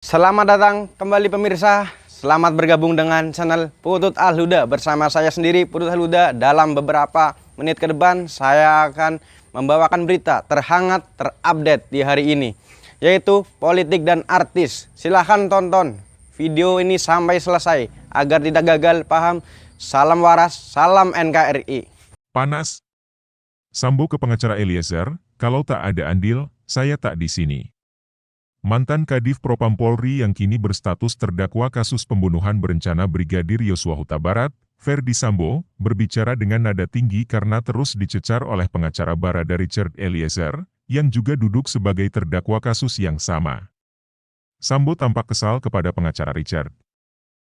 Selamat datang kembali pemirsa. Selamat bergabung dengan channel Putut Al-Huda. Bersama saya sendiri Putut Al-Huda. Dalam beberapa menit ke depan saya akan membawakan berita terhangat terupdate di hari ini, yaitu politik dan artis. Silahkan tonton video ini sampai selesai agar tidak gagal paham. Salam waras, salam NKRI. Panas. Sambo ke pengacara Eliezer, kalau tak ada andil, saya tak di sini. Mantan Kadif Propam Polri yang kini berstatus terdakwa kasus pembunuhan berencana Brigadir Yosua Huta Barat, Ferdy Sambo, berbicara dengan nada tinggi karena terus dicecar oleh pengacara Barada Richard Eliezer, yang juga duduk sebagai terdakwa kasus yang sama. Sambo tampak kesal kepada pengacara Richard.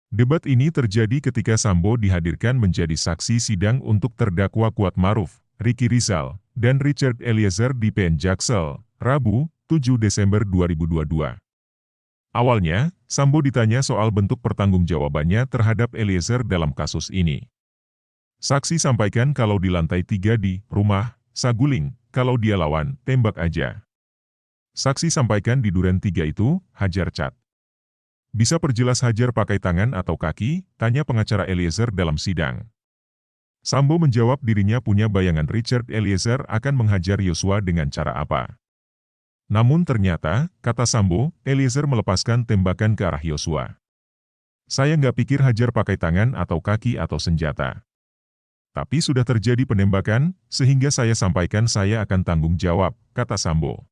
Debat ini terjadi ketika Sambo dihadirkan menjadi saksi sidang untuk terdakwa Kuatmaruf, Ricky Rizal, dan Richard Eliezer di PN Jaksel, Rabu, 7 Desember 2022. Awalnya, Sambo ditanya soal bentuk pertanggungjawabannya terhadap Eliezer dalam kasus ini. Saksi sampaikan kalau di lantai 3 di rumah, saguling, kalau dia lawan, tembak aja. Saksi sampaikan di duren 3 itu, hajar cat. Bisa perjelas hajar pakai tangan atau kaki, tanya pengacara Eliezer dalam sidang. Sambo menjawab dirinya punya bayangan Richard Eliezer akan menghajar Yosua dengan cara apa. Namun ternyata, kata Sambo, Eliezer melepaskan tembakan ke arah Yosua. Saya nggak pikir hajar pakai tangan atau kaki atau senjata. Tapi sudah terjadi penembakan, sehingga saya sampaikan saya akan tanggung jawab, kata Sambo.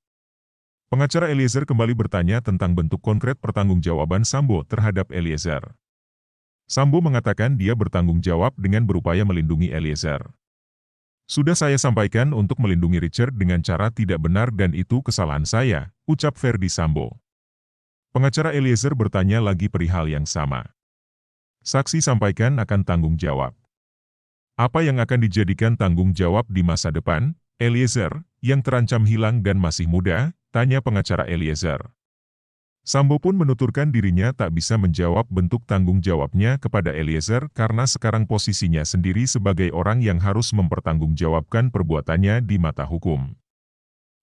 Pengacara Eliezer kembali bertanya tentang bentuk konkret pertanggungjawaban Sambo terhadap Eliezer. Sambo mengatakan dia bertanggung jawab dengan berupaya melindungi Eliezer. Sudah saya sampaikan untuk melindungi Richard dengan cara tidak benar dan itu kesalahan saya, ucap Ferdy Sambo. Pengacara Eliezer bertanya lagi perihal yang sama. Saksi sampaikan akan tanggung jawab. Apa yang akan dijadikan tanggung jawab di masa depan, Eliezer, yang terancam hilang dan masih muda, tanya pengacara Eliezer. Sambo pun menuturkan dirinya tak bisa menjawab bentuk tanggung jawabnya kepada Eliezer karena sekarang posisinya sendiri sebagai orang yang harus mempertanggungjawabkan perbuatannya di mata hukum.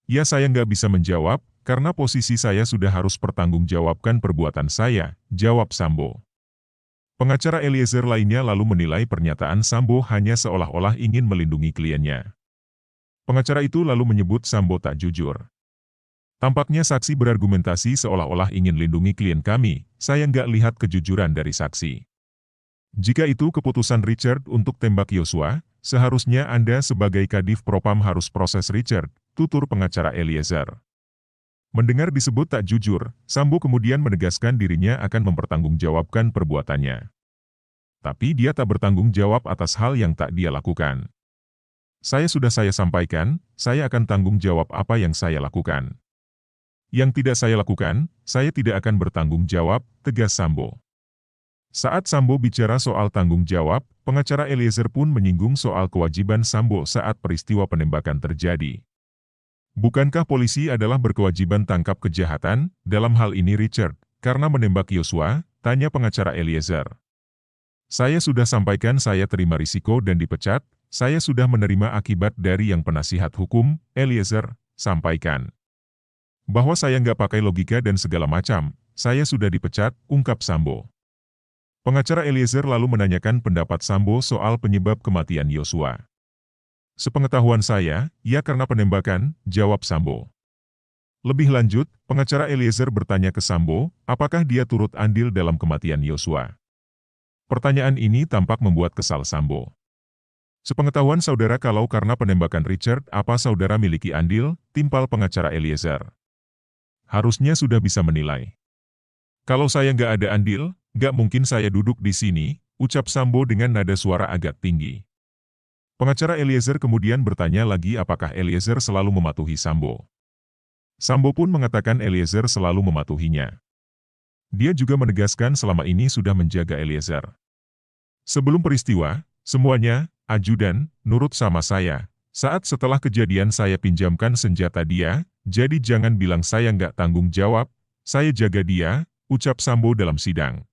Ya saya nggak bisa menjawab, karena posisi saya sudah harus pertanggungjawabkan perbuatan saya, jawab Sambo. Pengacara Eliezer lainnya lalu menilai pernyataan Sambo hanya seolah-olah ingin melindungi kliennya. Pengacara itu lalu menyebut Sambo tak jujur. Tampaknya saksi berargumentasi seolah-olah ingin lindungi klien kami, saya nggak lihat kejujuran dari saksi. Jika itu keputusan Richard untuk tembak Yosua, seharusnya Anda sebagai Kadif Propam harus proses Richard, tutur pengacara Eliezer. Mendengar disebut tak jujur, Sambo kemudian menegaskan dirinya akan mempertanggungjawabkan perbuatannya. Tapi dia tak bertanggung jawab atas hal yang tak dia lakukan. Saya sampaikan, saya akan tanggung jawab apa yang saya lakukan. Yang tidak saya lakukan, saya tidak akan bertanggung jawab, tegas Sambo. Saat Sambo bicara soal tanggung jawab, pengacara Eliezer pun menyinggung soal kewajiban Sambo saat peristiwa penembakan terjadi. Bukankah polisi adalah berkewajiban tangkap kejahatan, dalam hal ini Richard, karena menembak Yosua, tanya pengacara Eliezer. Saya sudah sampaikan saya terima risiko dan dipecat, saya sudah menerima akibat dari yang penasihat hukum, Eliezer, sampaikan. Bahwa saya nggak pakai logika dan segala macam, saya sudah dipecat, ungkap Sambo. Pengacara Eliezer lalu menanyakan pendapat Sambo soal penyebab kematian Yosua. Sepengetahuan saya, ya karena penembakan, jawab Sambo. Lebih lanjut, pengacara Eliezer bertanya ke Sambo, apakah dia turut andil dalam kematian Yosua. Pertanyaan ini tampak membuat kesal Sambo. Sepengetahuan saudara kalau karena penembakan Richard, apa saudara miliki andil, timpal pengacara Eliezer. Harusnya sudah bisa menilai. Kalau saya nggak ada andil, nggak mungkin saya duduk di sini, ucap Sambo dengan nada suara agak tinggi. Pengacara Eliezer kemudian bertanya lagi apakah Eliezer selalu mematuhi Sambo. Sambo pun mengatakan Eliezer selalu mematuhinya. Dia juga menegaskan selama ini sudah menjaga Eliezer. Sebelum peristiwa, semuanya, ajudan, nurut sama saya. Saat setelah kejadian saya pinjamkan senjata dia, jadi jangan bilang saya nggak tanggung jawab, saya jaga dia, ucap Sambo dalam sidang.